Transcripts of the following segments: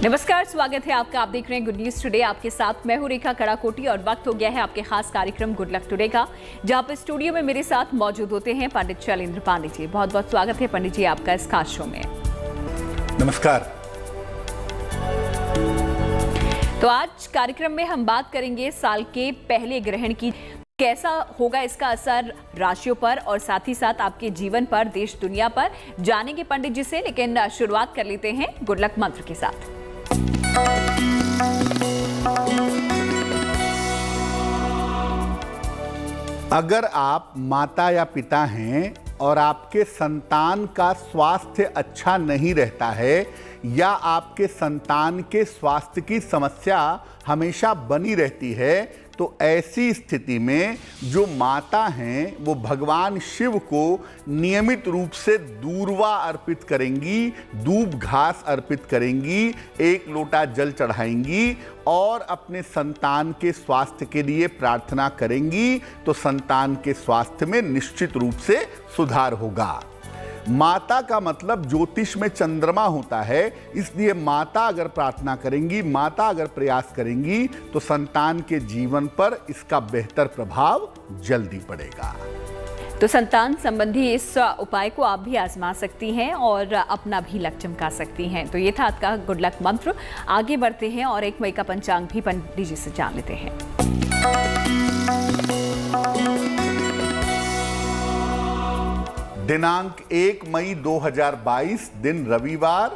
नमस्कार, स्वागत है आपका। आप देख रहे हैं गुड न्यूज टुडे। आपके साथ मैं हूं रेखा कड़ाकोटी और वक्त हो गया है आपके खास कार्यक्रम गुड लक टुडे का, जहां पर स्टूडियो में मेरे साथ मौजूद होते हैं पंडित शैलेंद्र पांडे जी। बहुत बहुत स्वागत है पंडित जी आपका इस खास शो में। नमस्कार। तो आज कार्यक्रम में हम बात करेंगे साल के पहले ग्रहण की, कैसा होगा इसका असर राशियों पर और साथ ही साथ आपके जीवन पर, देश दुनिया पर। जानेंगे पंडित जी से, लेकिन शुरुआत कर लेते हैं गुड लक मंत्र के साथ। अगर आप माता या पिता हैं और आपके संतान का स्वास्थ्य अच्छा नहीं रहता है या आपके संतान के स्वास्थ्य की समस्या हमेशा बनी रहती है, तो ऐसी स्थिति में जो माता हैं वो भगवान शिव को नियमित रूप से दूर्वा अर्पित करेंगी, दूब घास अर्पित करेंगी, 1 लोटा जल चढ़ाएंगी और अपने संतान के स्वास्थ्य के लिए प्रार्थना करेंगी, तो संतान के स्वास्थ्य में निश्चित रूप से सुधार होगा। माता का मतलब ज्योतिष में चंद्रमा होता है, इसलिए माता अगर प्रार्थना करेंगी, माता अगर प्रयास करेंगी, तो संतान के जीवन पर इसका बेहतर प्रभाव जल्दी पड़ेगा। तो संतान संबंधी इस उपाय को आप भी आजमा सकती हैं और अपना भी लक चमका सकती हैं। तो ये था आपका गुड लक मंत्र। आगे बढ़ते हैं और 1 मई का पंचांग भी पंडित जी से जान लेते हैं। दिनांक 1 मई 2022, दिन रविवार,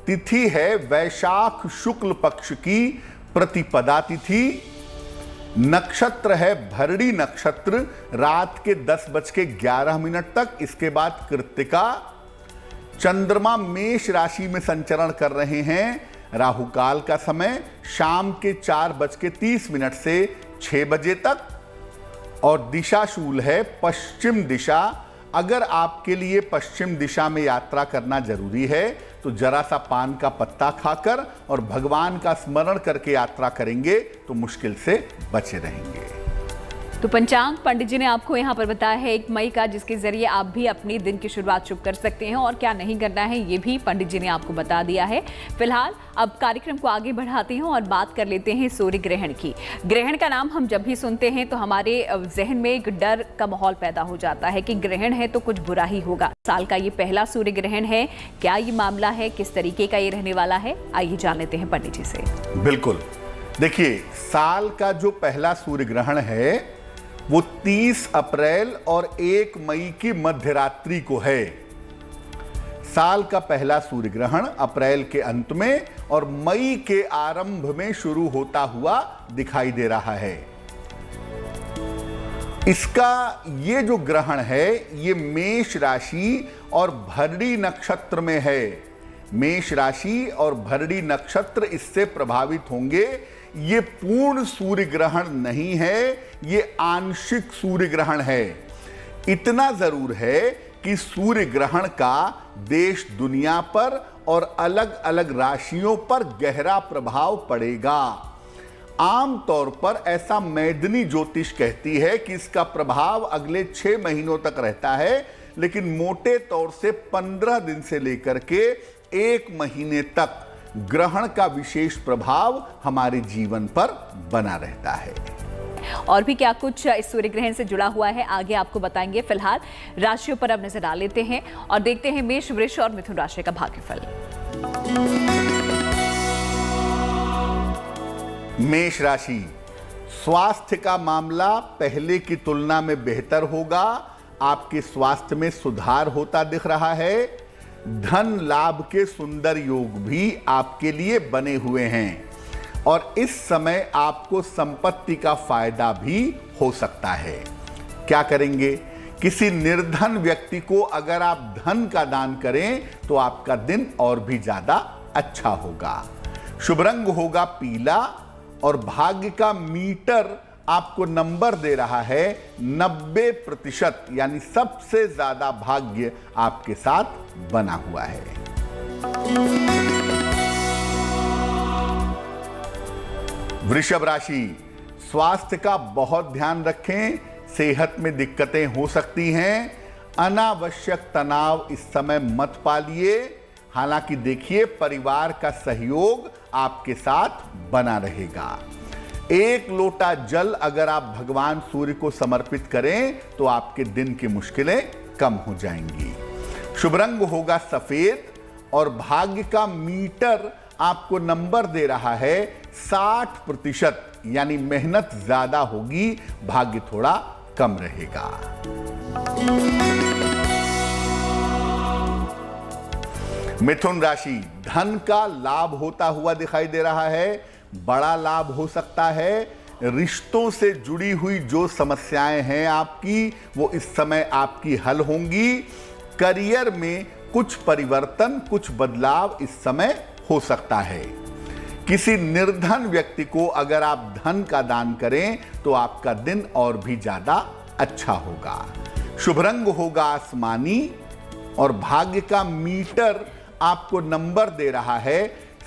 तिथि है वैशाख शुक्ल पक्ष की प्रतिपदा तिथि, नक्षत्र है भरणी नक्षत्र रात के 10:11 तक, इसके बाद कृत्तिका। चंद्रमा मेष राशि में संचरण कर रहे हैं। राहु काल का समय शाम के 4:30 से 6 बजे तक और दिशा शूल है पश्चिम दिशा। अगर आपके लिए पश्चिम दिशा में यात्रा करना जरूरी है तो जरा सा पान का पत्ता खाकर और भगवान का स्मरण करके यात्रा करेंगे तो मुश्किल से बचे रहेंगे। तो पंचांग पंडित जी ने आपको यहाँ पर बताया है 1 मई का, जिसके जरिए आप भी अपने दिन की शुरुआत शुभ कर सकते हैं और क्या नहीं करना है ये भी पंडित जी ने आपको बता दिया है। फिलहाल अब कार्यक्रम को आगे बढ़ाते हैं और बात कर लेते हैं सूर्य ग्रहण की। ग्रहण का नाम हम जब भी सुनते हैं तो हमारे जहन में एक डर का माहौल पैदा हो जाता है कि ग्रहण है तो कुछ बुरा ही होगा। साल का ये पहला सूर्य ग्रहण है, क्या ये मामला है, किस तरीके का ये रहने वाला है, आइए जान लेते हैं पंडित जी से। बिल्कुल, देखिए साल का जो पहला सूर्य ग्रहण है वो 30 अप्रैल और 1 मई की मध्यरात्रि को है। साल का पहला सूर्य ग्रहण अप्रैल के अंत में और मई के आरंभ में शुरू होता हुआ दिखाई दे रहा है। इसका ये जो ग्रहण है ये मेष राशि और भरणी नक्षत्र में है। मेष राशि और भरणी नक्षत्र इससे प्रभावित होंगे। ये पूर्ण सूर्य ग्रहण नहीं है, ये आंशिक सूर्य ग्रहण है। इतना जरूर है कि सूर्य ग्रहण का देश दुनिया पर और अलग अलग राशियों पर गहरा प्रभाव पड़ेगा। आमतौर पर ऐसा मैदनी ज्योतिष कहती है कि इसका प्रभाव अगले 6 महीनों तक रहता है, लेकिन मोटे तौर से 15 दिन से लेकर के 1 महीने तक ग्रहण का विशेष प्रभाव हमारे जीवन पर बना रहता है। और भी क्या कुछ इस सूर्य ग्रहण से जुड़ा हुआ है आगे आपको बताएंगे। फिलहाल राशियों पर अब नजर डाल लेते हैं और देखते हैं मेष, वृष और मिथुन राशि का भाग्यफल। मेष राशि, स्वास्थ्य का मामला पहले की तुलना में बेहतर होगा। आपके स्वास्थ्य में सुधार होता दिख रहा है। धन लाभ के सुंदर योग भी आपके लिए बने हुए हैं और इस समय आपको संपत्ति का फायदा भी हो सकता है। क्या करेंगे? किसी निर्धन व्यक्ति को अगर आप धन का दान करें तो आपका दिन और भी ज्यादा अच्छा होगा। शुभ रंग होगा पीला और भाग्य का मीटर आपको नंबर दे रहा है 90%, यानी सबसे ज्यादा भाग्य आपके साथ बना हुआ है। वृषभ राशि, स्वास्थ्य का बहुत ध्यान रखें, सेहत में दिक्कतें हो सकती हैं। अनावश्यक तनाव इस समय मत पालिए। हालांकि देखिए परिवार का सहयोग आपके साथ बना रहेगा। 1 लोटा जल अगर आप भगवान सूर्य को समर्पित करें तो आपके दिन की मुश्किलें कम हो जाएंगी। शुभ रंग होगा सफेद और भाग्य का मीटर आपको नंबर दे रहा है 60%, यानी मेहनत ज्यादा होगी, भाग्य थोड़ा कम रहेगा। मिथुन राशि, धन का लाभ होता हुआ दिखाई दे रहा है, बड़ा लाभ हो सकता है। रिश्तों से जुड़ी हुई जो समस्याएं हैं आपकी, वो इस समय आपकी हल होंगी। करियर में कुछ परिवर्तन, कुछ बदलाव इस समय हो सकता है। किसी निर्धन व्यक्ति को अगर आप धन का दान करें तो आपका दिन और भी ज्यादा अच्छा होगा। शुभ रंग होगा आसमानी और भाग्य का मीटर आपको नंबर दे रहा है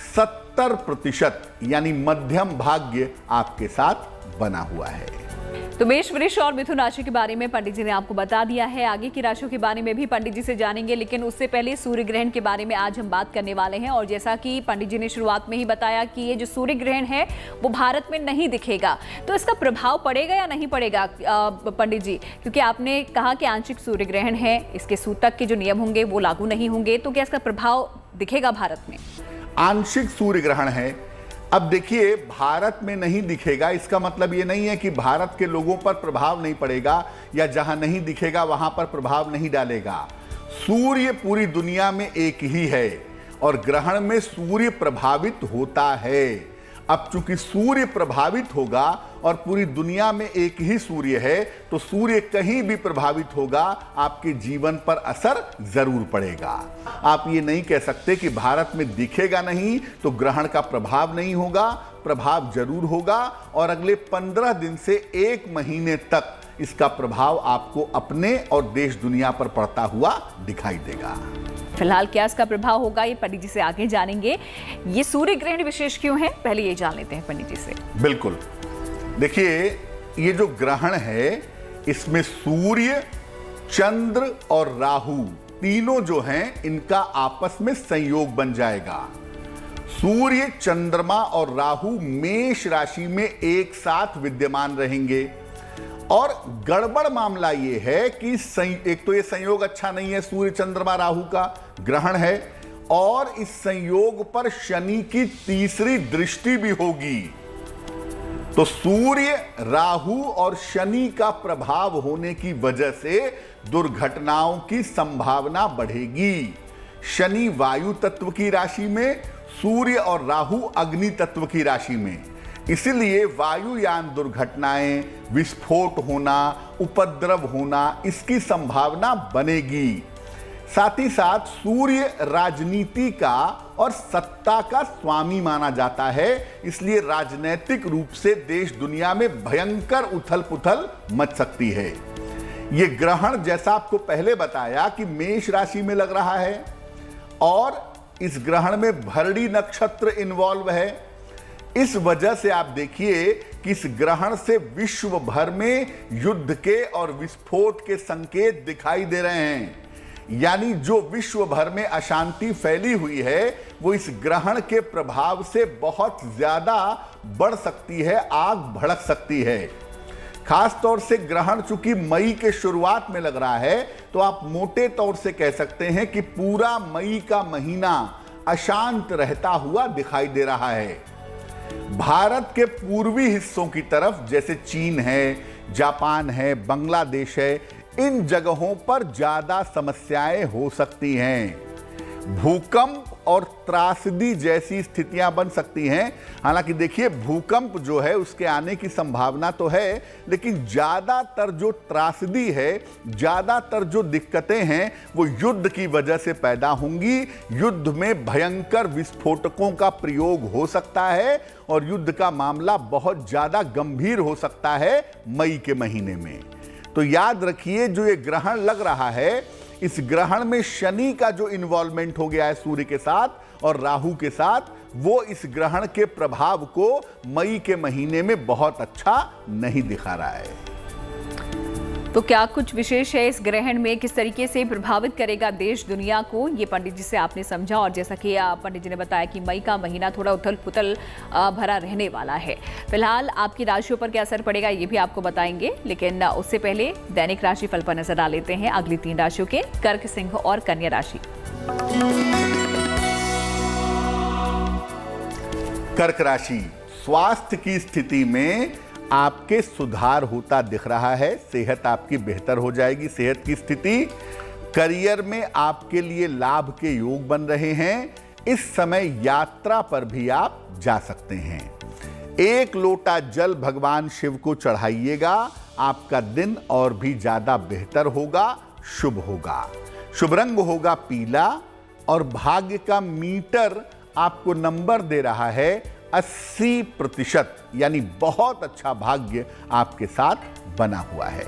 70%, यानी मध्यम भाग्य आपके साथ बना हुआ है। तो मेष, वृष और मिथुन राशि के बारे में पंडित जी ने आपको बता दिया है। आगे की राशियों के बारे में भी पंडित जी से जानेंगे, लेकिन उससे पहले सूर्य ग्रहण के बारे में आज हम बात करने वाले हैं। और जैसा कि पंडित जी ने शुरुआत में ही बताया कि ये जो सूर्य ग्रहण है वो भारत में नहीं दिखेगा, तो इसका प्रभाव पड़ेगा या नहीं पड़ेगा पंडित जी? क्योंकि आपने कहा कि आंशिक सूर्य ग्रहण है, इसके सूतक के जो नियम होंगे वो लागू नहीं होंगे, तो क्या इसका प्रभाव दिखेगा भारत में? आंशिक सूर्य ग्रहण है, अब देखिए भारत में नहीं दिखेगा, इसका मतलब ये नहीं है कि भारत के लोगों पर प्रभाव नहीं पड़ेगा या जहां नहीं दिखेगा वहां पर प्रभाव नहीं डालेगा। सूर्य पूरी दुनिया में एक ही है और ग्रहण में सूर्य प्रभावित होता है। अब चूंकि सूर्य प्रभावित होगा और पूरी दुनिया में एक ही सूर्य है, तो सूर्य कहीं भी प्रभावित होगा, आपके जीवन पर असर जरूर पड़ेगा। आप ये नहीं कह सकते कि भारत में दिखेगा नहीं तो ग्रहण का प्रभाव नहीं होगा, प्रभाव जरूर होगा। और अगले 15 दिन से 1 महीने तक इसका प्रभाव आपको अपने और देश दुनिया पर पड़ता हुआ दिखाई देगा। फिलहाल क्या इसका प्रभाव होगा, ये पंडित जी से आगे जानेंगे। ये सूर्य ग्रहण विशेष क्यों है, पहले ये जान लेते हैं पंडित जी से। बिल्कुल, देखिए ये जो ग्रहण है इसमें सूर्य, चंद्र और राहु तीनों जो हैं इनका आपस में संयोग बन जाएगा। सूर्य, चंद्रमा और राहु मेष राशि में एक साथ विद्यमान रहेंगे। और गड़बड़ मामला ये है कि एक तो ये संयोग अच्छा नहीं है, सूर्य चंद्रमा राहु का ग्रहण है, और इस संयोग पर शनि की तीसरी दृष्टि भी होगी। तो सूर्य, राहु और शनि का प्रभाव होने की वजह से दुर्घटनाओं की संभावना बढ़ेगी। शनि वायु तत्व की राशि में, सूर्य और राहु अग्नि तत्व की राशि में, इसलिए वायुयान दुर्घटनाएं, विस्फोट होना, उपद्रव होना, इसकी संभावना बनेगी। साथ ही साथ सूर्य राजनीति का और सत्ता का स्वामी माना जाता है, इसलिए राजनीतिक रूप से देश दुनिया में भयंकर उथल पुथल मच सकती है। यह ग्रहण जैसा आपको पहले बताया कि मेष राशि में लग रहा है और इस ग्रहण में भरणी नक्षत्र इन्वॉल्व है। इस वजह से आप देखिए कि इस ग्रहण से विश्व भर में युद्ध के और विस्फोट के संकेत दिखाई दे रहे हैं। यानी जो विश्व भर में अशांति फैली हुई है वो इस ग्रहण के प्रभाव से बहुत ज्यादा बढ़ सकती है, आग भड़क सकती है। खास तौर से ग्रहण चूंकि मई के शुरुआत में लग रहा है, तो आप मोटे तौर से कह सकते हैं कि पूरा मई का महीना अशांत रहता हुआ दिखाई दे रहा है। भारत के पूर्वी हिस्सों की तरफ जैसे चीन है, जापान है, बांग्लादेश है, इन जगहों पर ज्यादा समस्याएं हो सकती हैं। भूकंप और त्रासदी जैसी स्थितियां बन सकती हैं। हालांकि देखिए भूकंप जो है उसके आने की संभावना तो है, लेकिन ज्यादातर जो त्रासदी है, ज्यादातर जो दिक्कतें हैं वो युद्ध की वजह से पैदा होंगी। युद्ध में भयंकर विस्फोटकों का प्रयोग हो सकता है और युद्ध का मामला बहुत ज्यादा गंभीर हो सकता है मई के महीने में। तो याद रखिए जो ये ग्रहण लग रहा है, इस ग्रहण में शनि का जो इन्वॉल्वमेंट हो गया है सूर्य के साथ और राहु के साथ, वो इस ग्रहण के प्रभाव को मई के महीने में बहुत अच्छा नहीं दिखा रहा है। तो क्या कुछ विशेष है इस ग्रहण में, किस तरीके से प्रभावित करेगा देश दुनिया को, ये पंडित जी से आपने समझा। और जैसा कि पंडित जी ने बताया कि मई का महीना थोड़ा उथल पुथल भरा रहने वाला है। फिलहाल आपकी राशियों पर क्या असर पड़ेगा ये भी आपको बताएंगे, लेकिन उससे पहले दैनिक राशि फल पर नजर डाल लेते हैं अगली 3 राशियों के, कर्क, सिंह और कन्या राशि। कर्क राशि, स्वास्थ्य की स्थिति में आपके सुधार होता दिख रहा है। सेहत आपकी बेहतर हो जाएगी। सेहत की स्थिति, करियर में आपके लिए लाभ के योग बन रहे हैं। इस समय यात्रा पर भी आप जा सकते हैं। 1 लोटा जल भगवान शिव को चढ़ाइएगा, आपका दिन और भी ज्यादा बेहतर होगा, शुभ होगा। शुभ रंग होगा पीला और भाग्य का मीटर आपको नंबर दे रहा है 80%, यानी बहुत अच्छा भाग्य आपके साथ बना हुआ है।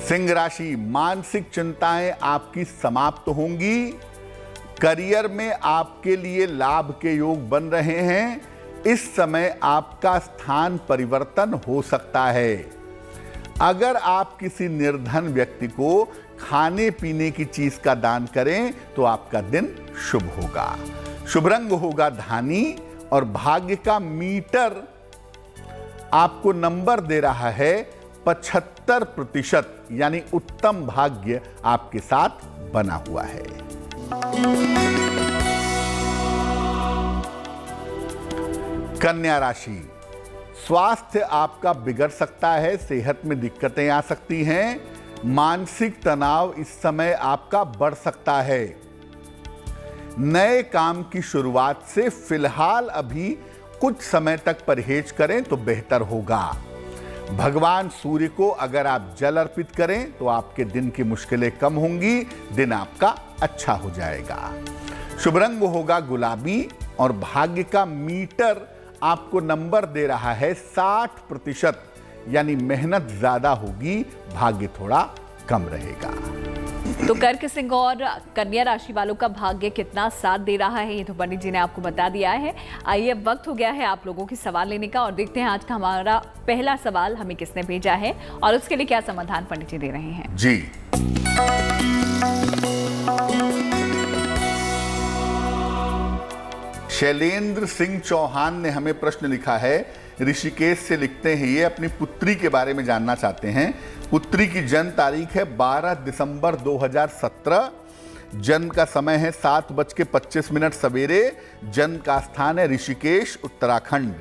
सिंह राशि, मानसिक चिंताएं आपकी समाप्त होंगी। करियर में आपके लिए लाभ के योग बन रहे हैं। इस समय आपका स्थान परिवर्तन हो सकता है। अगर आप किसी निर्धन व्यक्ति को खाने पीने की चीज का दान करें तो आपका दिन शुभ होगा। शुभ रंग होगा धानी और भाग्य का मीटर आपको नंबर दे रहा है 75%, यानी उत्तम भाग्य आपके साथ बना हुआ है। कन्या राशि, स्वास्थ्य आपका बिगड़ सकता है, सेहत में दिक्कतें आ सकती हैं। मानसिक तनाव इस समय आपका बढ़ सकता है। नए काम की शुरुआत से फिलहाल अभी कुछ समय तक परहेज करें तो बेहतर होगा। भगवान सूर्य को अगर आप जल अर्पित करें तो आपके दिन की मुश्किलें कम होंगी, दिन आपका अच्छा हो जाएगा। शुभ रंग होगा गुलाबी और भाग्य का मीटर आपको नंबर दे रहा है 60%, यानी मेहनत ज्यादा होगी, भाग्य थोड़ा कम रहेगा। तो कर्क, सिंह और कन्या राशि वालों का भाग्य कितना साथ दे रहा है ये तो पंडित जी ने आपको बता दिया है। आइए अब वक्त हो गया है आप लोगों की सवाल लेने का और देखते हैं आज का हमारा पहला सवाल हमें किसने भेजा है और उसके लिए क्या समाधान पंडित जी दे रहे हैं। जी, शैलेंद्र सिंह चौहान ने हमें प्रश्न लिखा है। ऋषिकेश से लिखते हैं, ये अपनी पुत्री के बारे में जानना चाहते हैं। पुत्री की जन्म तारीख है 12 दिसंबर 2017। जन्म का समय है 7:25 सवेरे। जन्म का स्थान है ऋषिकेश, उत्तराखंड।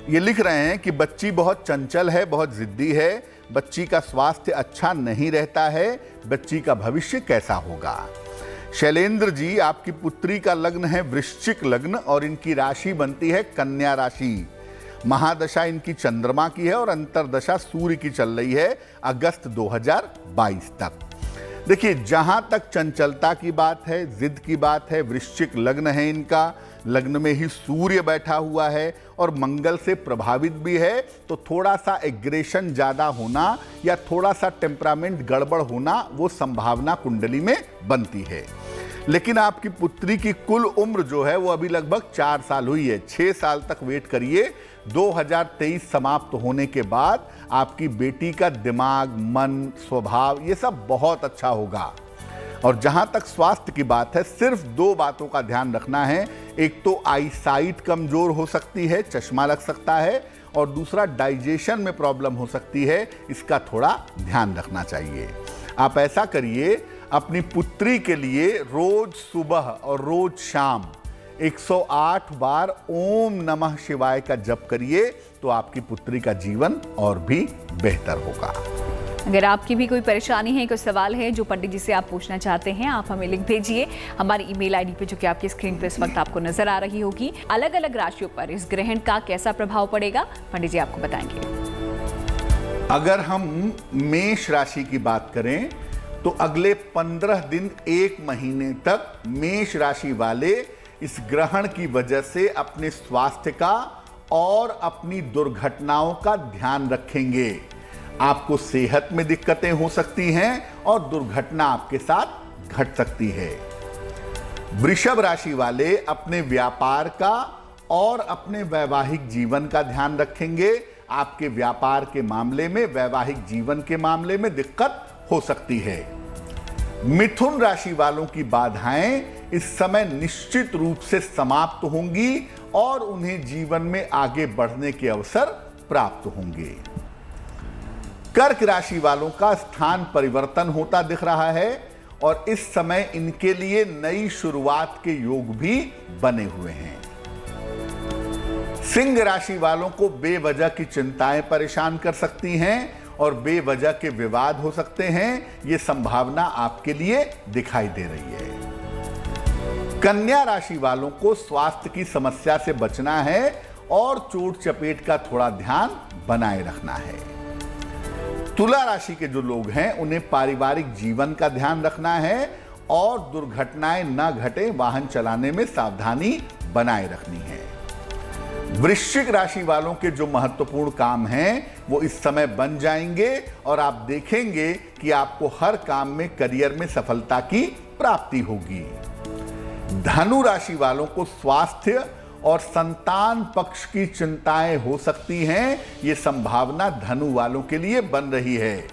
ये लिख रहे हैं कि बच्ची बहुत चंचल है, बहुत जिद्दी है। बच्ची का स्वास्थ्य अच्छा नहीं रहता है। बच्ची का भविष्य कैसा होगा? शैलेंद्र जी, आपकी पुत्री का लग्न है वृश्चिक लग्न और इनकी राशि बनती है कन्या राशि। महादशा इनकी चंद्रमा की है और अंतरदशा सूर्य की चल रही है अगस्त 2022 तक। देखिए, जहां तक चंचलता की बात है, जिद की बात है, वृश्चिक लग्न है इनका, लग्न में ही सूर्य बैठा हुआ है और मंगल से प्रभावित भी है, तो थोड़ा सा एग्रेशन ज्यादा होना या थोड़ा सा टेम्परामेंट गड़बड़ होना वो संभावना कुंडली में बनती है। लेकिन आपकी पुत्री की कुल उम्र जो है वो अभी लगभग 4 साल हुई है। 6 साल तक वेट करिए। 2023 समाप्त होने के बाद आपकी बेटी का दिमाग, मन, स्वभाव ये सब बहुत अच्छा होगा। और जहां तक स्वास्थ्य की बात है, सिर्फ 2 बातों का ध्यान रखना है। एक तो आईसाइट कमजोर हो सकती है, चश्मा लग सकता है, और दूसरा डाइजेशन में प्रॉब्लम हो सकती है, इसका थोड़ा ध्यान रखना चाहिए। आप ऐसा करिए, अपनी पुत्री के लिए रोज सुबह और रोज शाम 108 बार ओम नमः शिवाय का जप करिए, तो आपकी पुत्री का जीवन और भी बेहतर होगा। अगर आपकी भी कोई परेशानी है, कोई सवाल है जो पंडित जी से आप पूछना चाहते हैं, आप हमें लिख भेजिए हमारी ईमेल आईडी पे, जो कि आपकी स्क्रीन पे इस वक्त आपको नजर आ रही होगी। अलग अलग राशियों पर इस ग्रहण का कैसा प्रभाव पड़ेगा पंडित जी आपको बताएंगे। अगर हम मेष राशि की बात करें तो अगले 15 दिन 1 महीने तक मेष राशि वाले इस ग्रहण की वजह से अपने स्वास्थ्य का और अपनी दुर्घटनाओं का ध्यान रखेंगे। आपको सेहत में दिक्कतें हो सकती हैं और दुर्घटना आपके साथ घट सकती है। वृषभ राशि वाले अपने व्यापार का और अपने वैवाहिक जीवन का ध्यान रखेंगे। आपके व्यापार के मामले में, वैवाहिक जीवन के मामले में दिक्कत हो सकती है। मिथुन राशि वालों की बाधाएं इस समय निश्चित रूप से समाप्त होंगी और उन्हें जीवन में आगे बढ़ने के अवसर प्राप्त होंगे। कर्क राशि वालों का स्थान परिवर्तन होता दिख रहा है और इस समय इनके लिए नई शुरुआत के योग भी बने हुए हैं। सिंह राशि वालों को बेवजह की चिंताएं परेशान कर सकती हैं और बेवजह के विवाद हो सकते हैं। यह संभावना आपके लिए दिखाई दे रही है। कन्या राशि वालों को स्वास्थ्य की समस्या से बचना है और चोट चपेट का थोड़ा ध्यान बनाए रखना है। तुला राशि के जो लोग हैं उन्हें पारिवारिक जीवन का ध्यान रखना है और दुर्घटनाएं न घटे, वाहन चलाने में सावधानी बनाए रखनी है। वृश्चिक राशि वालों के जो महत्वपूर्ण काम हैं वो इस समय बन जाएंगे और आप देखेंगे कि आपको हर काम में, करियर में सफलता की प्राप्ति होगी। धनु राशि वालों को स्वास्थ्य और संतान पक्ष की चिंताएं हो सकती हैं। ये संभावना धनु वालों के लिए बन रही है।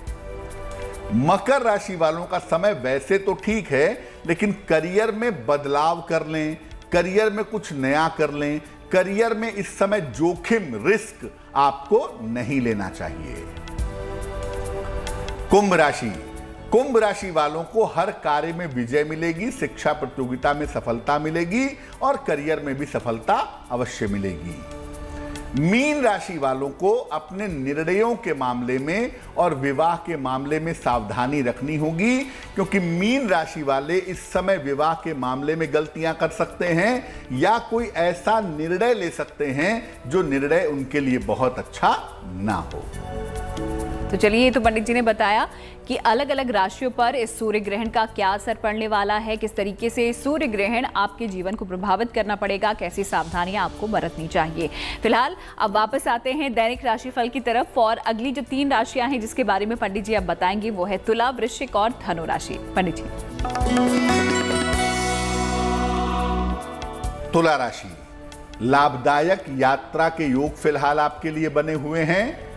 मकर राशि वालों का समय वैसे तो ठीक है, लेकिन करियर में बदलाव कर लें, करियर में कुछ नया कर लें। करियर में इस समय जोखिम, रिस्क आपको नहीं लेना चाहिए। कुंभ राशि वालों को हर कार्य में विजय मिलेगी, शिक्षा प्रतियोगिता में सफलता मिलेगी और करियर में भी सफलता अवश्य मिलेगी। मीन राशि वालों को अपने निर्णयों के मामले में और विवाह के मामले में सावधानी रखनी होगी, क्योंकि मीन राशि वाले इस समय विवाह के मामले में गलतियां कर सकते हैं या कोई ऐसा निर्णय ले सकते हैं जो निर्णय उनके लिए बहुत अच्छा ना हो। तो चलिए, ये तो पंडित जी ने बताया कि अलग अलग राशियों पर इस सूर्य ग्रहण का क्या असर पड़ने वाला है, किस तरीके से सूर्य ग्रहण आपके जीवन को प्रभावित करना पड़ेगा, कैसी सावधानियां आपको बरतनी चाहिए। फिलहाल अब वापस आते हैं दैनिक राशिफल की तरफ और अगली जो 3 राशियां हैं जिसके बारे में पंडित जी अब बताएंगे वो है तुला, वृश्चिक और धनु राशि। पंडित जी। तुला राशि, लाभदायक यात्रा के योग फिलहाल आपके लिए बने हुए हैं।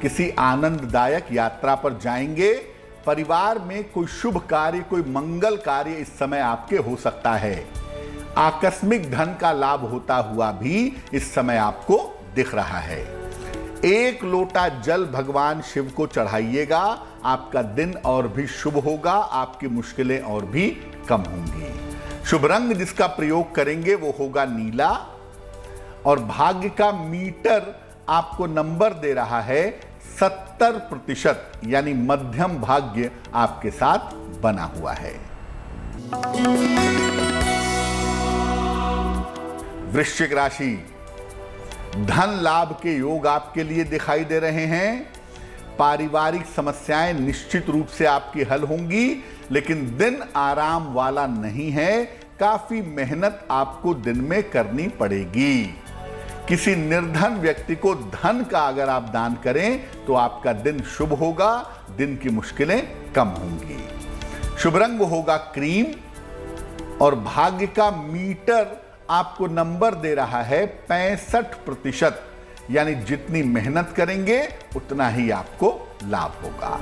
किसी आनंददायक यात्रा पर जाएंगे। परिवार में कोई शुभ कार्य, कोई मंगल कार्य इस समय आपके हो सकता है। आकस्मिक धन का लाभ होता हुआ भी इस समय आपको दिख रहा है। 1 लोटा जल भगवान शिव को चढ़ाइएगा, आपका दिन और भी शुभ होगा, आपकी मुश्किलें और भी कम होंगी। शुभ रंग जिसका प्रयोग करेंगे वो होगा नीला और भाग्य का मीटर आपको नंबर दे रहा है 70%, यानी मध्यम भाग्य आपके साथ बना हुआ है। वृश्चिक राशि, धन लाभ के योग आपके लिए दिखाई दे रहे हैं। पारिवारिक समस्याएं निश्चित रूप से आपकी हल होंगी, लेकिन दिन आराम वाला नहीं है। काफी मेहनत आपको दिन में करनी पड़ेगी। किसी निर्धन व्यक्ति को धन का अगर आप दान करें तो आपका दिन शुभ होगा, दिन की मुश्किलें कम होंगी। शुभ रंग होगा क्रीम और भाग्य का मीटर आपको नंबर दे रहा है 65%, यानी जितनी मेहनत करेंगे उतना ही आपको लाभ होगा।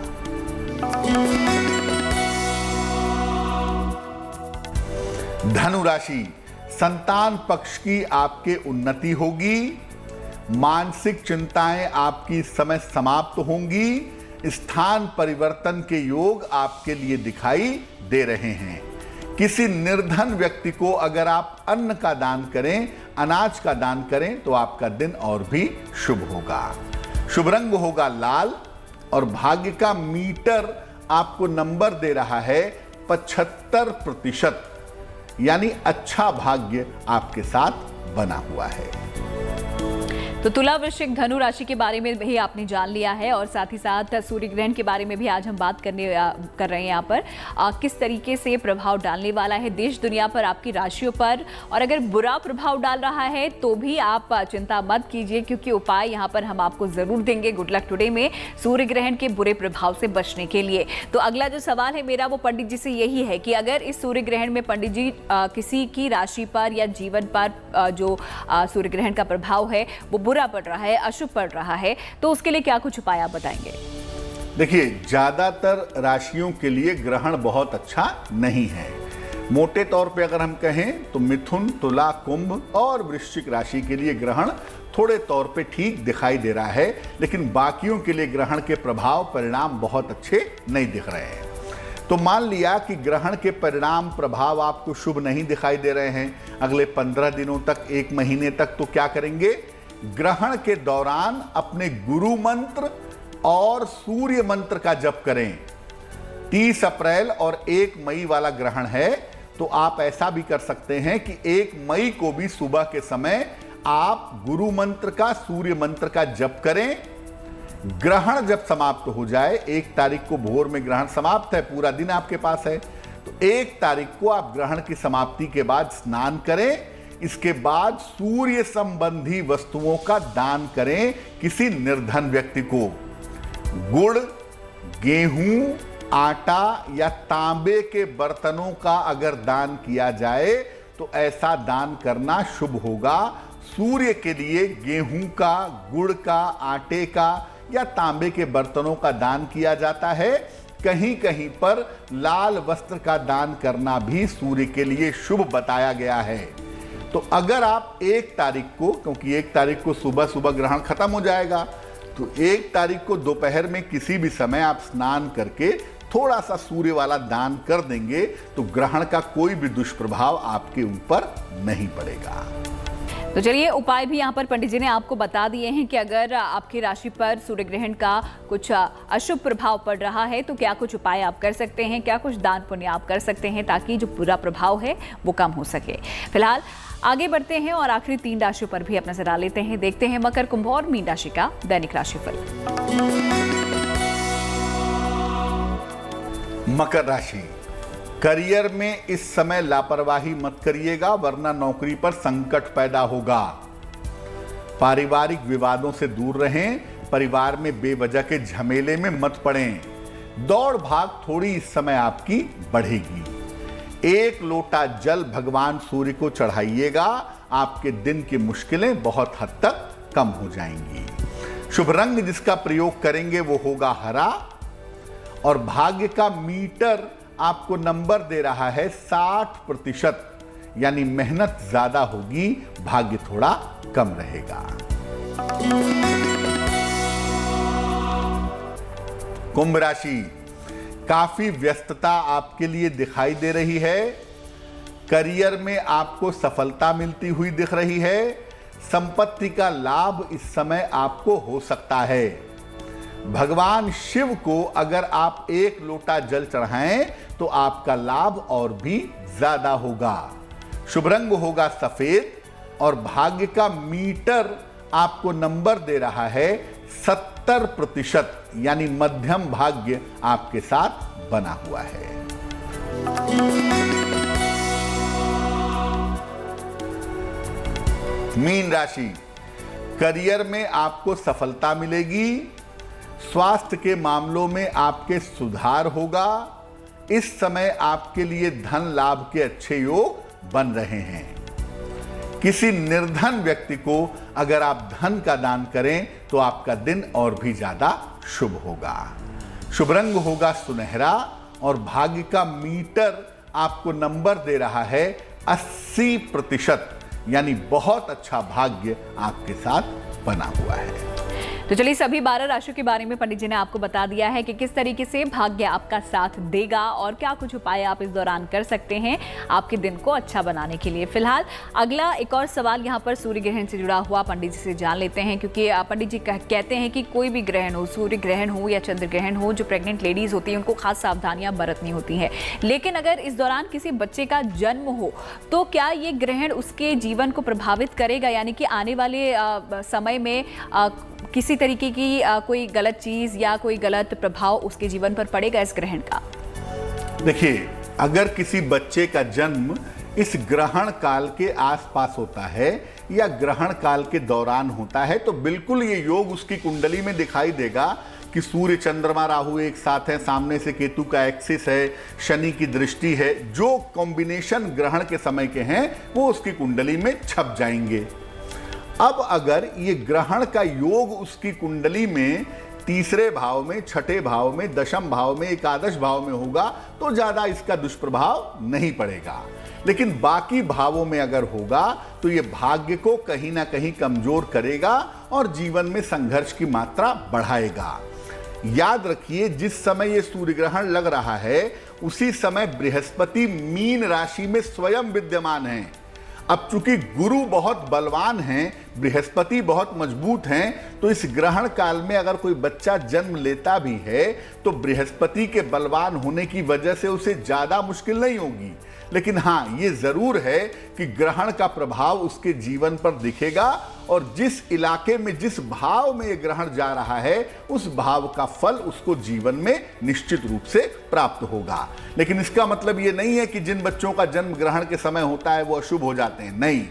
धनु राशि, संतान पक्ष की आपके उन्नति होगी। मानसिक चिंताएं आपकी इस समय समाप्त होंगी। स्थान परिवर्तन के योग आपके लिए दिखाई दे रहे हैं। किसी निर्धन व्यक्ति को अगर आप अन्न का दान करें, अनाज का दान करें तो आपका दिन और भी शुभ होगा। शुभ रंग होगा लाल और भाग्य का मीटर आपको नंबर दे रहा है 75%, यानी अच्छा भाग्य आपके साथ बना हुआ है। तो तुला, वृश्चिक, धनु राशि के बारे में भी आपने जान लिया है और साथ ही साथ सूर्य ग्रहण के बारे में भी आज हम बात कर रहे हैं यहाँ पर किस तरीके से प्रभाव डालने वाला है देश दुनिया पर, आपकी राशियों पर। और अगर बुरा प्रभाव डाल रहा है तो भी आप चिंता मत कीजिए, क्योंकि उपाय यहाँ पर हम आपको जरूर देंगे गुड लक टुडे में सूर्य ग्रहण के बुरे प्रभाव से बचने के लिए। तो अगला जो सवाल है मेरा वो पंडित जी से यही है कि अगर इस सूर्य ग्रहण में पंडित जी किसी की राशि पर या जीवन पर जो सूर्य ग्रहण का प्रभाव है वो बुरा पड़ रहा है, अशुभ पड़ रहा है, तो उसके लिए क्या कुछ उपाय आप बताएंगे? देखिए, ज्यादातर राशियों के लिए ग्रहण बहुत अच्छा नहीं है। मोटे तौर पे अगर हम कहें तो मिथुन, तुला, कुंभ और वृश्चिक राशि के लिए ग्रहण थोड़े तौर पे ठीक दिखाई दे रहा है, लेकिन बाकियों के लिए ग्रहण के प्रभाव परिणाम बहुत अच्छे नहीं दिख रहे हैं। तो मान लिया कि ग्रहण के परिणाम प्रभाव आपको शुभ नहीं दिखाई दे रहे हैं, अगले 15 दिनों तक, 1 महीने तक, तो क्या करेंगे? ग्रहण के दौरान अपने गुरु मंत्र और सूर्य मंत्र का जप करें। 30 अप्रैल और 1 मई वाला ग्रहण है, तो आप ऐसा भी कर सकते हैं कि 1 मई को भी सुबह के समय आप गुरु मंत्र का, सूर्य मंत्र का जप करें। ग्रहण जब समाप्त हो जाए, 1 तारीख को भोर में ग्रहण समाप्त है, पूरा दिन आपके पास है, तो 1 तारीख को आप ग्रहण की समाप्ति के बाद स्नान करें। इसके बाद सूर्य संबंधी वस्तुओं का दान करें किसी निर्धन व्यक्ति को। गुड़, गेहूं, आटा या तांबे के बर्तनों का अगर दान किया जाए तो ऐसा दान करना शुभ होगा। सूर्य के लिए गेहूं का, गुड़ का, आटे का या तांबे के बर्तनों का दान किया जाता है। कहीं कहीं पर लाल वस्त्र का दान करना भी सूर्य के लिए शुभ बताया गया है। तो अगर आप 1 तारीख को, क्योंकि 1 तारीख को सुबह सुबह ग्रहण खत्म हो जाएगा, तो 1 तारीख को दोपहर में किसी भी समय आप स्नान करके थोड़ा सा सूर्य वाला दान कर देंगे तो ग्रहण का कोई भी दुष्प्रभाव आपके ऊपर नहीं पड़ेगा। तो चलिए, उपाय भी यहाँ पर पंडित जी ने आपको बता दिए हैं कि अगर आपकी राशि पर सूर्य ग्रहण का कुछ अशुभ प्रभाव पड़ रहा है तो क्या कुछ उपाय आप कर सकते हैं, क्या कुछ दान पुण्य आप कर सकते हैं ताकि जो बुरा प्रभाव है वो कम हो सके। फिलहाल आगे बढ़ते हैं और आखिरी 3 राशियों पर भी अपना नजर डाल लेते हैं। देखते हैं मकर, कुंभ और मीन राशि का दैनिक राशिफल। मकर राशि, करियर में इस समय लापरवाही मत करिएगा, वरना नौकरी पर संकट पैदा होगा। पारिवारिक विवादों से दूर रहें, परिवार में बेवजह के झमेले में मत पड़ें। दौड़ भाग थोड़ी इस समय आपकी बढ़ेगी। 1 लोटा जल भगवान सूर्य को चढ़ाइएगा, आपके दिन की मुश्किलें बहुत हद तक कम हो जाएंगी। शुभ रंग जिसका प्रयोग करेंगे वो होगा हरा, और भाग्य का मीटर आपको नंबर दे रहा है 60%, यानी मेहनत ज्यादा होगी, भाग्य थोड़ा कम रहेगा। कुंभ राशि, काफी व्यस्तता आपके लिए दिखाई दे रही है। करियर में आपको सफलता मिलती हुई दिख रही है। संपत्ति का लाभ इस समय आपको हो सकता है। भगवान शिव को अगर आप 1 लोटा जल चढ़ाएं तो आपका लाभ और भी ज्यादा होगा। शुभ रंग होगा सफेद, और भाग्य का मीटर आपको नंबर दे रहा है 70%, यानी मध्यम भाग्य आपके साथ बना हुआ है। मीन राशि, करियर में आपको सफलता मिलेगी। स्वास्थ्य के मामलों में आपके सुधार होगा। इस समय आपके लिए धन लाभ के अच्छे योग बन रहे हैं। किसी निर्धन व्यक्ति को अगर आप धन का दान करें तो आपका दिन और भी ज्यादा शुभ होगा। शुभ रंग होगा सुनहरा, और भाग्य का मीटर आपको नंबर दे रहा है 80%, यानी बहुत अच्छा भाग्य आपके साथ बना हुआ है। तो चलिए सभी 12 राशियों के बारे में पंडित जी ने आपको बता दिया है कि किस तरीके से भाग्य आपका साथ देगा और क्या कुछ उपाय आप इस दौरान कर सकते हैं आपके दिन को अच्छा बनाने के लिए। फिलहाल अगला एक और सवाल यहाँ पर सूर्य ग्रहण से जुड़ा हुआ पंडित जी से जान लेते हैं, क्योंकि पंडित जी कहते हैं कि कोई भी ग्रहण हो, सूर्य ग्रहण हो या चंद्र ग्रहण हो, जो प्रेग्नेंट लेडीज होती हैं उनको खास सावधानियां बरतनी होती हैं। लेकिन अगर इस दौरान किसी बच्चे का जन्म हो तो क्या ये ग्रहण उसके जीवन को प्रभावित करेगा, यानी कि आने वाले समय में किसी तरीके की कोई गलत चीज या कोई गलत प्रभाव उसके जीवन पर पड़ेगा इस ग्रहण का? देखिए, अगर किसी बच्चे का जन्म इस ग्रहण काल के आसपास होता है या ग्रहण काल के दौरान होता है तो बिल्कुल ये योग उसकी कुंडली में दिखाई देगा कि सूर्य चंद्रमा राहु एक साथ है, सामने से केतु का एक्सिस है, शनि की दृष्टि है। जो कॉम्बिनेशन ग्रहण के समय के हैं वो उसकी कुंडली में छप जाएंगे। अब अगर ये ग्रहण का योग उसकी कुंडली में तीसरे भाव में, छठे भाव में, दशम भाव में, एकादश भाव में होगा तो ज्यादा इसका दुष्प्रभाव नहीं पड़ेगा। लेकिन बाकी भावों में अगर होगा तो ये भाग्य को कहीं ना कहीं कमजोर करेगा और जीवन में संघर्ष की मात्रा बढ़ाएगा। याद रखिए, जिस समय ये सूर्य ग्रहण लग रहा है उसी समय बृहस्पति मीन राशि में स्वयं विद्यमान है। अब चूंकि गुरु बहुत बलवान हैं, बृहस्पति बहुत मजबूत हैं, तो इस ग्रहण काल में अगर कोई बच्चा जन्म लेता भी है तो बृहस्पति के बलवान होने की वजह से उसे ज्यादा मुश्किल नहीं होगी। लेकिन हाँ, ये जरूर है कि ग्रहण का प्रभाव उसके जीवन पर दिखेगा और जिस इलाके में, जिस भाव में ये ग्रहण जा रहा है उस भाव का फल उसको जीवन में निश्चित रूप से प्राप्त होगा। लेकिन इसका मतलब ये नहीं है कि जिन बच्चों का जन्म ग्रहण के समय होता है वो अशुभ हो जाते हैं। नहीं,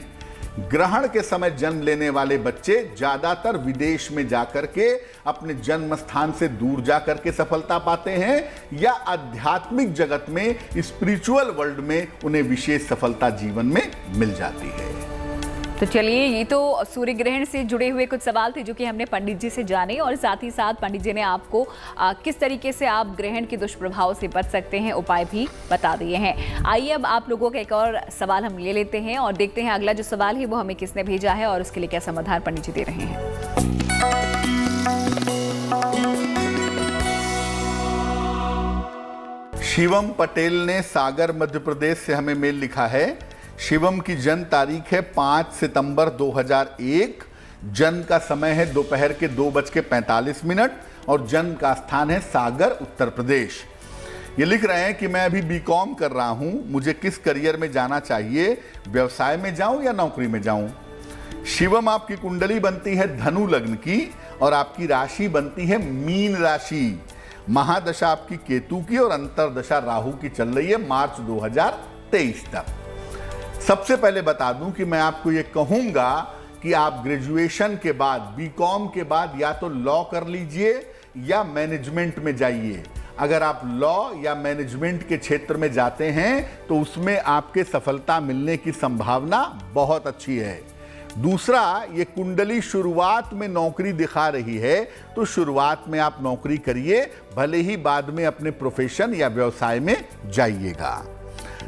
ग्रहण के समय जन्म लेने वाले बच्चे ज्यादातर विदेश में जाकर के, अपने जन्म स्थान से दूर जाकर के सफलता पाते हैं या आध्यात्मिक जगत में, स्पिरिचुअल वर्ल्ड में उन्हें विशेष सफलता जीवन में मिल जाती है। तो चलिए, ये तो सूर्य ग्रहण से जुड़े हुए कुछ सवाल थे जो कि हमने पंडित जी से जाने, और साथ ही साथ पंडित जी ने आपको किस तरीके से आप ग्रहण के दुष्प्रभाव से बच सकते हैं उपाय भी बता दिए हैं। आइए अब आप लोगों का एक और सवाल हम ले लेते हैं और देखते हैं अगला जो सवाल है वो हमें किसने भेजा है और उसके लिए क्या समाधान पंडित जी दे रहे हैं। शिवम पटेल ने सागर मध्य प्रदेश से हमें मेल लिखा है। शिवम की जन्म तारीख है 5 सितंबर 2001, जन्म का समय है दोपहर के 2:45 और जन्म का स्थान है सागर, उत्तर प्रदेश। ये लिख रहे हैं कि मैं अभी बीकॉम कर रहा हूं, मुझे किस करियर में जाना चाहिए, व्यवसाय में जाऊं या नौकरी में जाऊं। शिवम, आपकी कुंडली बनती है धनु लग्न की और आपकी राशि बनती है मीन राशि। महादशा आपकी केतु की और अंतरदशा राहु की चल रही है मार्च 2023 तक। सबसे पहले बता दूं कि मैं आपको ये कहूंगा कि आप ग्रेजुएशन के बाद, बीकॉम के बाद या तो लॉ कर लीजिए या मैनेजमेंट में जाइए। अगर आप लॉ या मैनेजमेंट के क्षेत्र में जाते हैं तो उसमें आपके सफलता मिलने की संभावना बहुत अच्छी है। दूसरा, ये कुंडली शुरुआत में नौकरी दिखा रही है तो शुरुआत में आप नौकरी करिए, भले ही बाद में अपने प्रोफेशन या व्यवसाय में जाइएगा।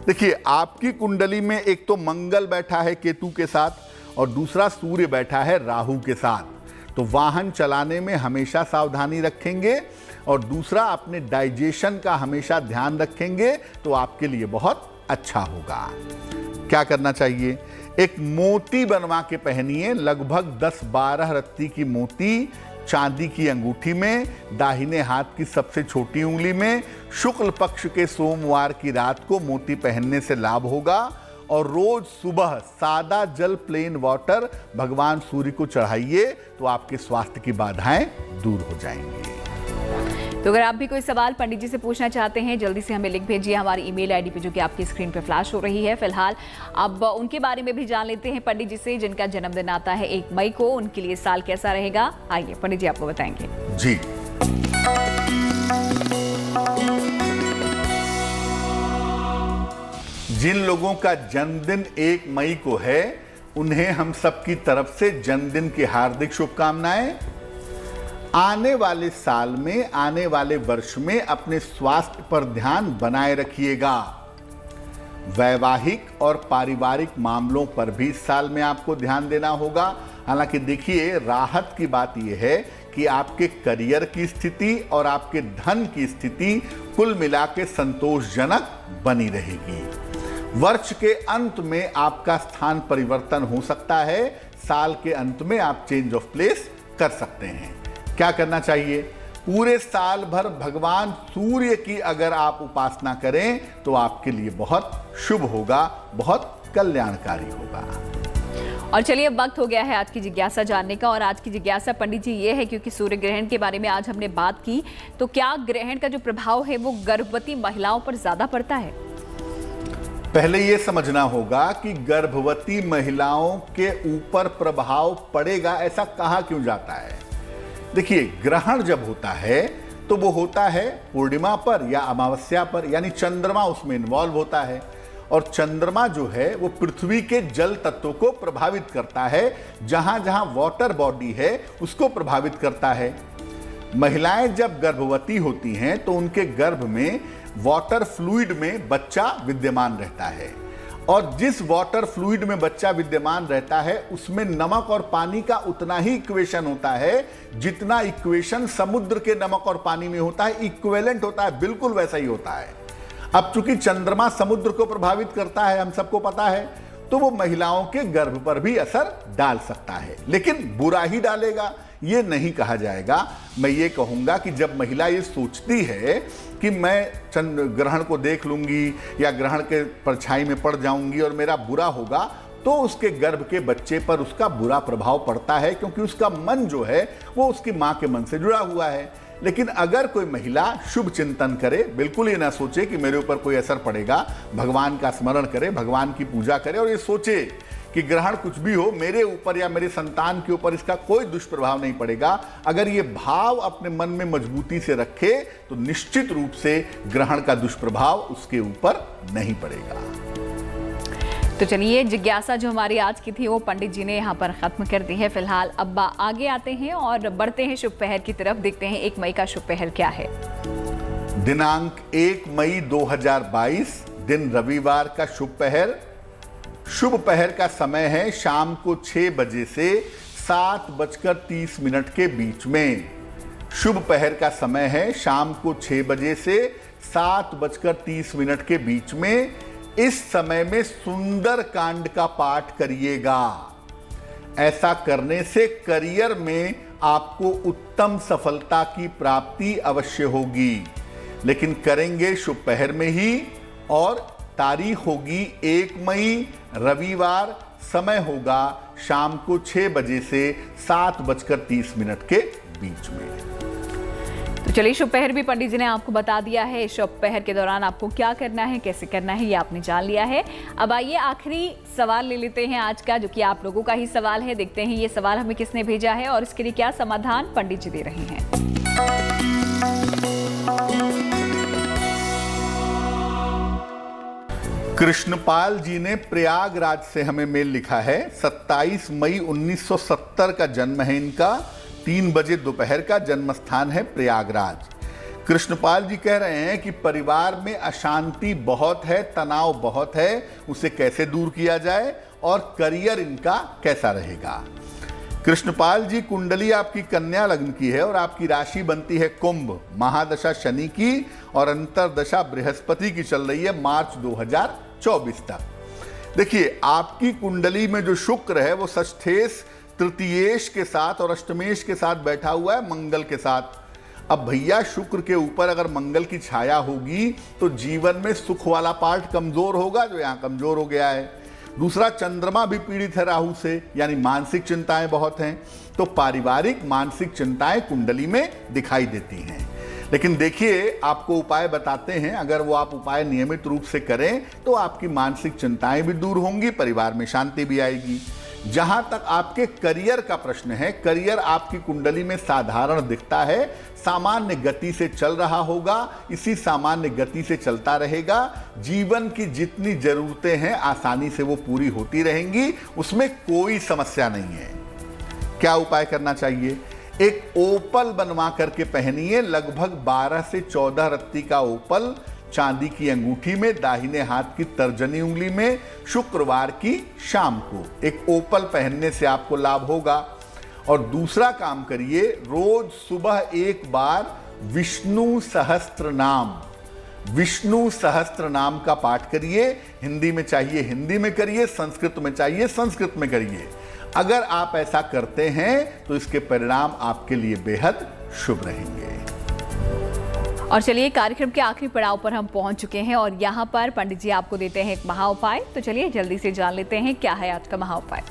देखिए, आपकी कुंडली में एक तो मंगल बैठा है केतु के साथ और दूसरा सूर्य बैठा है राहु के साथ, तो वाहन चलाने में हमेशा सावधानी रखेंगे और दूसरा, अपने डाइजेशन का हमेशा ध्यान रखेंगे तो आपके लिए बहुत अच्छा होगा। क्या करना चाहिए? एक मोती बनवा के पहनिए, लगभग 10-12 रत्ती की मोती चांदी की अंगूठी में, दाहिने हाथ की सबसे छोटी उंगली में। शुक्ल पक्ष के सोमवार की रात को मोती पहनने से लाभ होगा और रोज सुबह सादा जल, प्लेन वाटर भगवान सूर्य को चढ़ाइए तो आपके स्वास्थ्य की बाधाएं दूर हो जाएंगी। तो अगर आप भी कोई सवाल पंडित जी से पूछना चाहते हैं जल्दी से हमें लिख भेजिए हमारी ईमेल आईडी पे जो कि आपकी स्क्रीन पे फ्लैश हो रही है। फिलहाल अब उनके बारे में भी जान लेते हैं पंडित जी से जिनका जन्मदिन आता है 1 मई को। उनके लिए साल कैसा रहेगा, आइए पंडित जी आपको बताएंगे। जी, जिन लोगों का जन्मदिन 1 मई को है उन्हें हम सबकी तरफ से जन्मदिन की हार्दिक शुभकामनाएं। आने वाले साल में, आने वाले वर्ष में अपने स्वास्थ्य पर ध्यान बनाए रखिएगा। वैवाहिक और पारिवारिक मामलों पर भी इस साल में आपको ध्यान देना होगा। हालांकि देखिए, राहत की बात यह है कि आपके करियर की स्थिति और आपके धन की स्थिति कुल मिला के संतोषजनक बनी रहेगी। वर्ष के अंत में आपका स्थान परिवर्तन हो सकता है, साल के अंत में आप चेंज ऑफ प्लेस कर सकते हैं। क्या करना चाहिए? पूरे साल भर भगवान सूर्य की अगर आप उपासना करें तो आपके लिए बहुत शुभ होगा, बहुत कल्याणकारी होगा। और चलिए अब वक्त हो गया है आज की जिज्ञासा जानने का। और आज की जिज्ञासा पंडित जी ये है, क्योंकि सूर्य ग्रहण के बारे में आज हमने बात की, तो क्या ग्रहण का जो प्रभाव है वो गर्भवती महिलाओं पर ज्यादा पड़ता है? पहले ये समझना होगा कि गर्भवती महिलाओं के ऊपर प्रभाव पड़ेगा, ऐसा कहा क्यों जाता है? देखिए, ग्रहण जब होता है तो वो होता है पूर्णिमा पर या अमावस्या पर, यानी चंद्रमा उसमें इन्वॉल्व होता है। और चंद्रमा जो है वो पृथ्वी के जल तत्व को प्रभावित करता है, जहां जहां वाटर बॉडी है उसको प्रभावित करता है। महिलाएं जब गर्भवती होती हैं तो उनके गर्भ में वाटर फ्लूइड में बच्चा विद्यमान रहता है, और जिस वाटर फ्लूइड में बच्चा विद्यमान रहता है उसमें नमक और पानी का उतना ही इक्वेशन होता है जितना इक्वेशन समुद्र के नमक और पानी में होता है। इक्विवेलेंट होता है, बिल्कुल वैसा ही होता है। अब चूंकि चंद्रमा समुद्र को प्रभावित करता है, हम सबको पता है, तो वो महिलाओं के गर्भ पर भी असर डाल सकता है, लेकिन बुरा ही डालेगा, ये नहीं कहा जाएगा। मैं ये कहूंगा कि जब महिला ये सोचती है कि मैं चंद्र ग्रहण को देख लूंगी या ग्रहण के परछाई में पड़ जाऊंगी और मेरा बुरा होगा, तो उसके गर्भ के बच्चे पर उसका बुरा प्रभाव पड़ता है, क्योंकि उसका मन जो है वो उसकी मां के मन से जुड़ा हुआ है। लेकिन अगर कोई महिला शुभ चिंतन करे, बिल्कुल ये ना सोचे कि मेरे ऊपर कोई असर पड़ेगा, भगवान का स्मरण करे, भगवान की पूजा करे और ये सोचे कि ग्रहण कुछ भी हो, मेरे ऊपर या मेरे संतान के ऊपर इसका कोई दुष्प्रभाव नहीं पड़ेगा, अगर ये भाव अपने मन में मजबूती से रखे तो निश्चित रूप से ग्रहण का दुष्प्रभाव उसके ऊपर नहीं पड़ेगा। तो चलिए, जिज्ञासा जो हमारी आज की थी वो पंडित जी ने यहाँ पर खत्म कर दी है। फिलहाल अब आगे आते हैं और बढ़ते हैं शुभ पहर की तरफ। देखते हैं 1 मई का शुभ पहर क्या है। दिनांक 1 मई 2022 दिन रविवार का शुभ पहर। शुभ पहर का समय है शाम को 6 बजे से 7:30 के बीच में। शुभ पहर का समय है शाम को 6 बजे से 7:30 के बीच में। इस समय में सुंदर कांड का पाठ करिएगा। ऐसा करने से करियर में आपको उत्तम सफलता की प्राप्ति अवश्य होगी, लेकिन करेंगे शुभ पहर में ही। और तारीख होगी 1 मई रविवार, समय होगा शाम को 6 बजे से 7:30 के बीच में। तो चलिए, शुभ पहर भी पंडित जी ने आपको बता दिया है। शुभ पहर के दौरान आपको क्या करना है, कैसे करना है, ये आपने जान लिया है। अब आइए आखिरी सवाल ले लेते हैं आज का, जो कि आप लोगों का ही सवाल है। देखते हैं ये सवाल हमें किसने भेजा है और इसके लिए क्या समाधान पंडित जी दे रहे हैं। कृष्णपाल जी ने प्रयागराज से हमें मेल लिखा है। 27 मई 1970 का जन्म है इनका। 3 बजे दोपहर का जन्म स्थान है प्रयागराज। कृष्णपाल जी कह रहे हैं कि परिवार में अशांति बहुत है, तनाव बहुत है, उसे कैसे दूर किया जाए और करियर इनका कैसा रहेगा। कृष्णपाल जी, कुंडली आपकी कन्या लग्न की है और आपकी राशि बनती है कुंभ। महादशा शनि की और अंतरदशा बृहस्पति की चल रही है मार्च 2024 तक। देखिए, आपकी कुंडली में जो शुक्र है वो षष्ठेश तृतीयेश के साथ और अष्टमेश के साथ बैठा हुआ है, मंगल के साथ। अब भैया, शुक्र के ऊपर अगर मंगल की छाया होगी तो जीवन में सुख वाला पार्ट कमजोर होगा, जो यहाँ कमजोर हो गया है। दूसरा, चंद्रमा भी पीड़ित है राहु से, यानी मानसिक चिंताएं बहुत हैं। तो पारिवारिक मानसिक चिंताएं कुंडली में दिखाई देती हैं। लेकिन देखिए, आपको उपाय बताते हैं, अगर वो आप उपाय नियमित रूप से करें तो आपकी मानसिक चिंताएं भी दूर होंगी, परिवार में शांति भी आएगी। जहां तक आपके करियर का प्रश्न है, करियर आपकी कुंडली में साधारण दिखता है, सामान्य गति से चल रहा होगा, इसी सामान्य गति से चलता रहेगा। जीवन की जितनी जरूरतें हैं आसानी से वो पूरी होती रहेंगी, उसमें कोई समस्या नहीं है। क्या उपाय करना चाहिए? एक ओपल बनवा करके पहनिए, लगभग 12 से 14 रत्ती का ओपल चांदी की अंगूठी में, दाहिने हाथ की तर्जनी उंगली में, शुक्रवार की शाम को एक ओपल पहनने से आपको लाभ होगा। और दूसरा काम करिए, रोज सुबह एक बार विष्णु सहस्त्र नाम का पाठ करिए। हिंदी में चाहिए हिंदी में करिए, संस्कृत में चाहिए संस्कृत में करिए। अगर आप ऐसा करते हैं तो इसके परिणाम आपके लिए बेहद शुभ रहेंगे। और चलिए, कार्यक्रम के आखिरी पड़ाव पर हम पहुंच चुके हैं और यहाँ पर पंडित जी आपको देते हैं एक महा उपाय। तो चलिए जल्दी से जान लेते हैं क्या है आज का महा उपाय।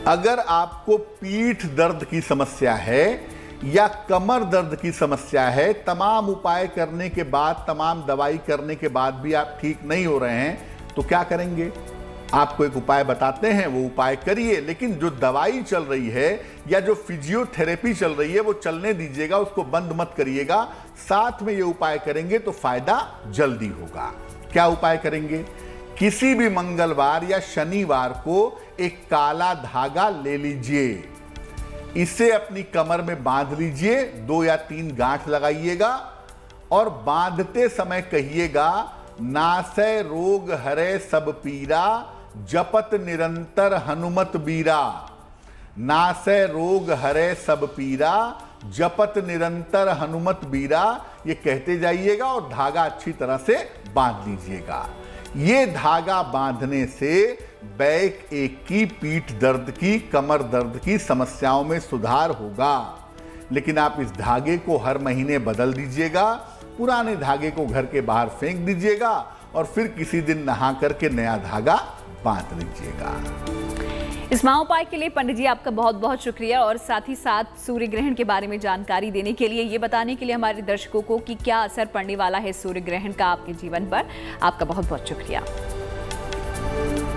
अगर आपको पीठ दर्द की समस्या है या कमर दर्द की समस्या है, तमाम उपाय करने के बाद, तमाम दवाई करने के बाद भी आप ठीक नहीं हो रहे हैं, तो क्या करेंगे? आपको एक उपाय बताते हैं, वो उपाय करिए। लेकिन जो दवाई चल रही है या जो फिजियोथेरेपी चल रही है वो चलने दीजिएगा, उसको बंद मत करिएगा। साथ में ये उपाय करेंगे तो फायदा जल्दी होगा। क्या उपाय करेंगे? किसी भी मंगलवार या शनिवार को एक काला धागा ले लीजिए, इसे अपनी कमर में बांध लीजिए, 2 या 3 गांठ लगाइएगा और बांधते समय कहिएगा, नासै रोग हरे सब पीरा, जपत निरंतर हनुमत बीरा। नासै रोग हरे सब पीरा, जपत निरंतर हनुमत बीरा। ये कहते जाइएगा और धागा अच्छी तरह से बांध लीजिएगा। ये धागा बांधने से बैक एक की, पीठ दर्द की, कमर दर्द की समस्याओं में सुधार होगा। लेकिन आप इस धागे को हर महीने बदल दीजिएगा, पुराने धागे को घर के बाहर फेंक दीजिएगा और फिर किसी दिन नहा करके नया धागा बांध लीजिएगा। इस महाउपाय के लिए पंडित जी आपका बहुत बहुत शुक्रिया, और साथ ही साथ सूर्य ग्रहण के बारे में जानकारी देने के लिए, ये बताने के लिए हमारे दर्शकों को कि क्या असर पड़ने वाला है सूर्य ग्रहण का आपके जीवन पर। आपका बहुत बहुत शुक्रिया,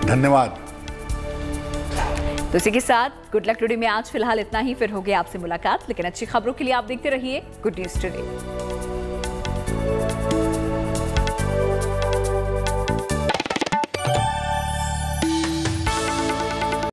धन्यवाद। तो इसी के साथ गुड लक टुडे में आज फिलहाल इतना ही। फिर होगी आपसे मुलाकात, लेकिन अच्छी खबरों के लिए आप देखते रहिए गुड न्यूज टुडे।